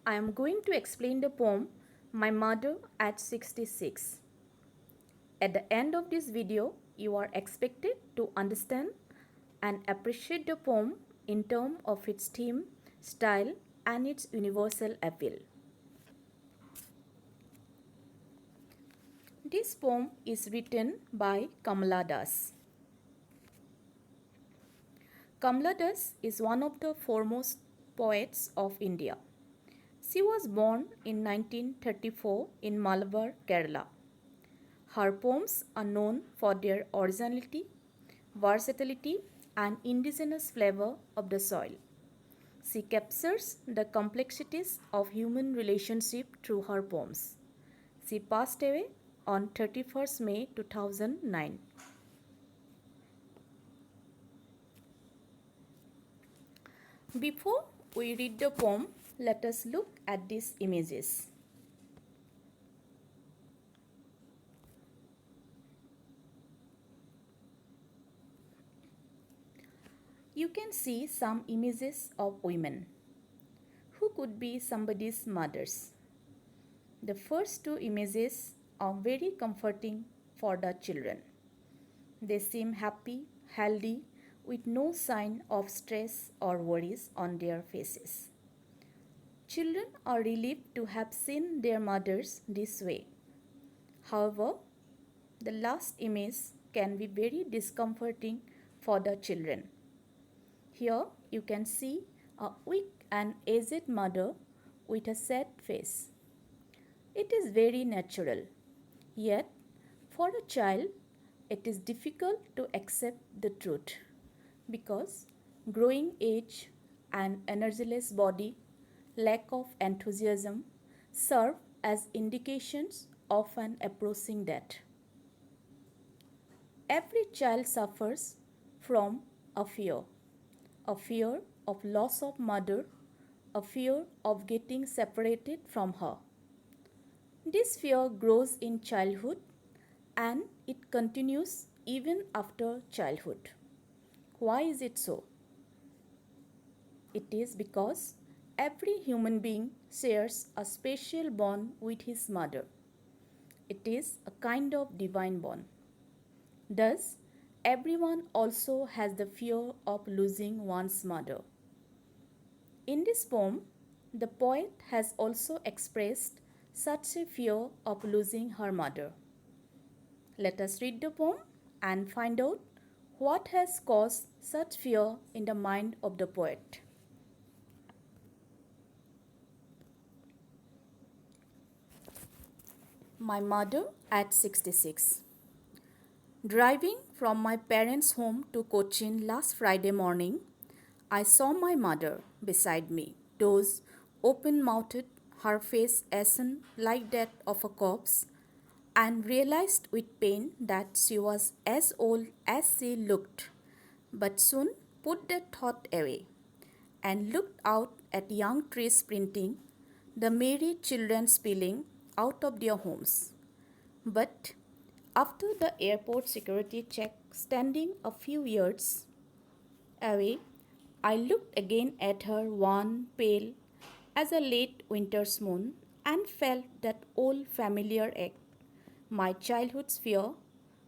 I am going to explain the poem My Mother at 66. At the end of this video, you are expected to understand and appreciate the poem in terms of its theme, style, and its universal appeal. This poem is written by Kamala Das. Kamala Das is one of the foremost poets of India. She was born in 1934 in Malabar, Kerala. Her poems are known for their originality, versatility, and indigenous flavor of the soil. She captures the complexities of human relationship through her poems. She passed away on 31st May 2009. Before we read the poem, let us look at these images. You can see some images of women who could be somebody's mothers. The first two images are very comforting for the children. They seem happy, healthy, with no sign of stress or worries on their faces. Children are relieved to have seen their mothers this way. However, the last image can be very discomforting for the children. Here you can see a weak and aged mother with a sad face. It is very natural. Yet, for a child, it is difficult to accept the truth because growing age and energyless body, lack of enthusiasm serve as indications of an approaching death. Every child suffers from a fear of loss of mother, a fear of getting separated from her. This fear grows in childhood and it continues even after childhood. Why is it so? It is because every human being shares a special bond with his mother. It is a kind of divine bond. Thus, everyone also has the fear of losing one's mother. In this poem, the poet has also expressed such a fear of losing her mother. Let us read the poem and find out what has caused such fear in the mind of the poet. My Mother at 66. Driving from my parents' home to Cochin last Friday morning, I saw my mother beside me, those open-mouthed, her face ashen like that of a corpse, and realized with pain that she was as old as she looked, but soon put that thought away and looked out at young trees sprinting, the merry children spilling out of their homes. But after the airport security check standing a few yards away, I looked again at her wan, pale as a late winter's moon and felt that old familiar ache, my childhood's fear,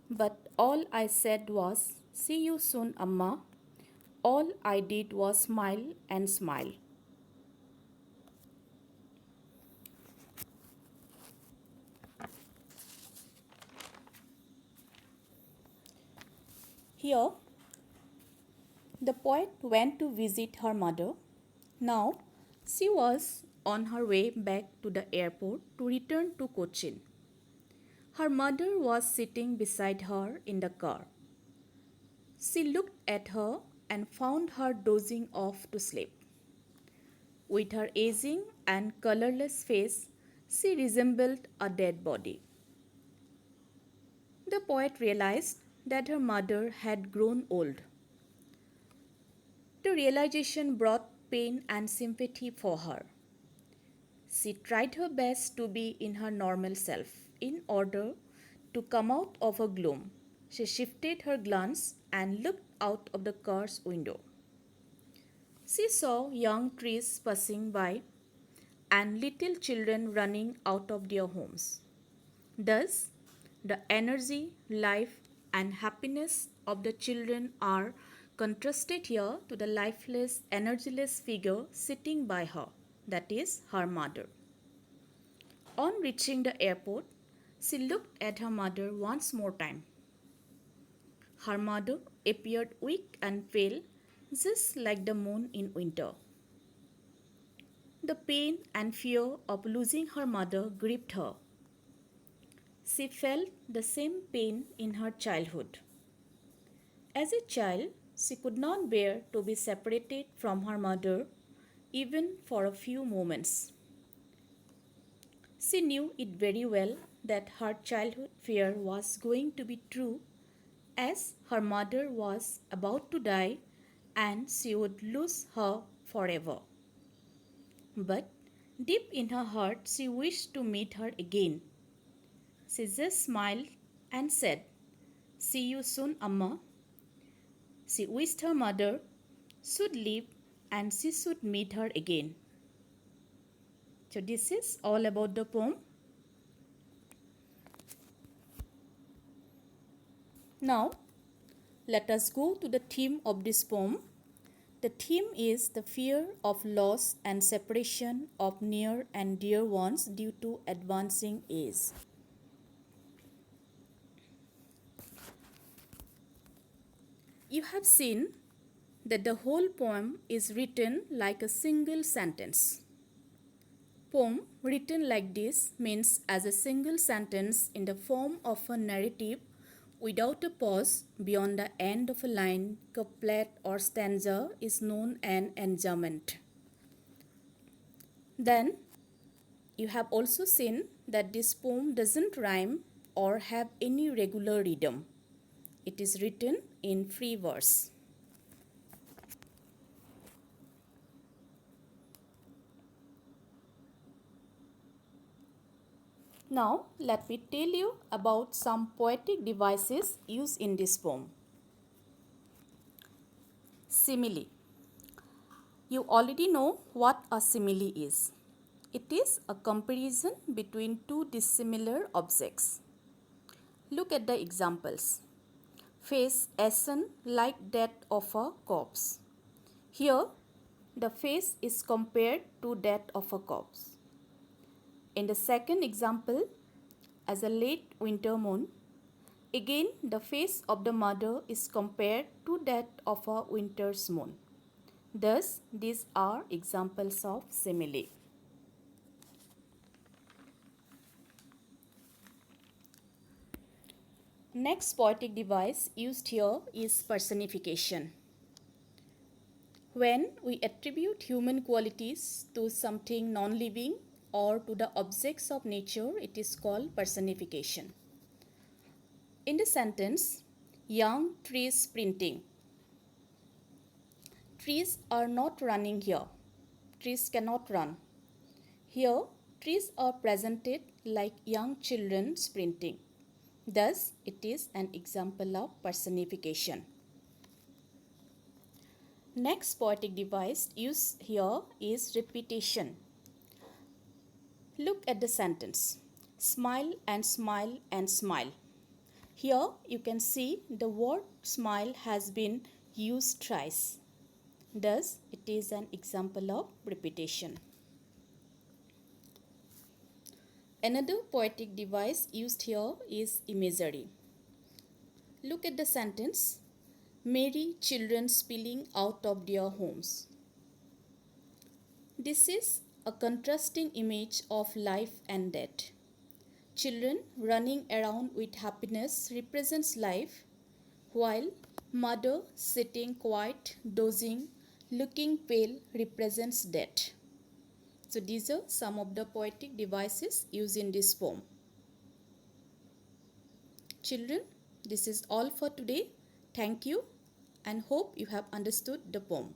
but all I said was, "See you soon, Amma." All I did was smile and smile. Here, the poet went to visit her mother. Now, she was on her way back to the airport to return to Cochin. Her mother was sitting beside her in the car. She looked at her and found her dozing off to sleep. With her aging and colorless face, she resembled a dead body. The poet realized that her mother had grown old. The realization brought pain and sympathy for her. She tried her best to be in her normal self. In order to come out of her gloom, she shifted her glance and looked out of the car's window. She saw young trees passing by, and little children running out of their homes. Thus, the energy, life, and happiness of the children are contrasted here to the lifeless, energyless figure sitting by her, that is, her mother. On reaching the airport, she looked at her mother once more time. Her mother appeared weak and pale, just like the moon in winter. The pain and fear of losing her mother gripped her. She felt the same pain in her childhood. As a child, she could not bear to be separated from her mother even for a few moments. She knew it very well that her childhood fear was going to be true, as her mother was about to die and she would lose her forever. But deep in her heart, she wished to meet her again. She just smiled and said, "See you soon, Amma." She wished her mother should live and she should meet her again. So this is all about the poem. Now let us go to the theme of this poem. The theme is the fear of loss and separation of near and dear ones due to advancing age. You have seen that the whole poem is written like a single sentence. Poem written like this means as a single sentence in the form of a narrative without a pause beyond the end of a line, couplet or stanza is known an enjambment. Then you have also seen that this poem doesn't rhyme or have any regular rhythm. It is written in free verse. Now let me tell you about some poetic devices used in this poem. Simile. You already know what a simile is. It is a comparison between two dissimilar objects. Look at the examples. Face ashen like that of a corpse. Here, the face is compared to that of a corpse. In the second example, as a late winter moon, again the face of the mother is compared to that of a winter's moon. Thus, these are examples of simile. Next poetic device used here is personification. When we attribute human qualities to something non-living or to the objects of nature, it is called personification. In the sentence, young trees sprinting. Trees are not running here. Trees cannot run. Here, trees are presented like young children sprinting. Thus, it is an example of personification. Next poetic device used here is repetition. Look at the sentence. Smile and smile and smile. Here you can see the word smile has been used thrice. Thus, it is an example of repetition. Another poetic device used here is imagery. Look at the sentence. Merry children spilling out of their homes. This is a contrasting image of life and death. Children running around with happiness represents life, while mother sitting quiet, dozing, looking pale represents death. So these are some of the poetic devices used in this poem. Children, this is all for today. Thank you and hope you have understood the poem.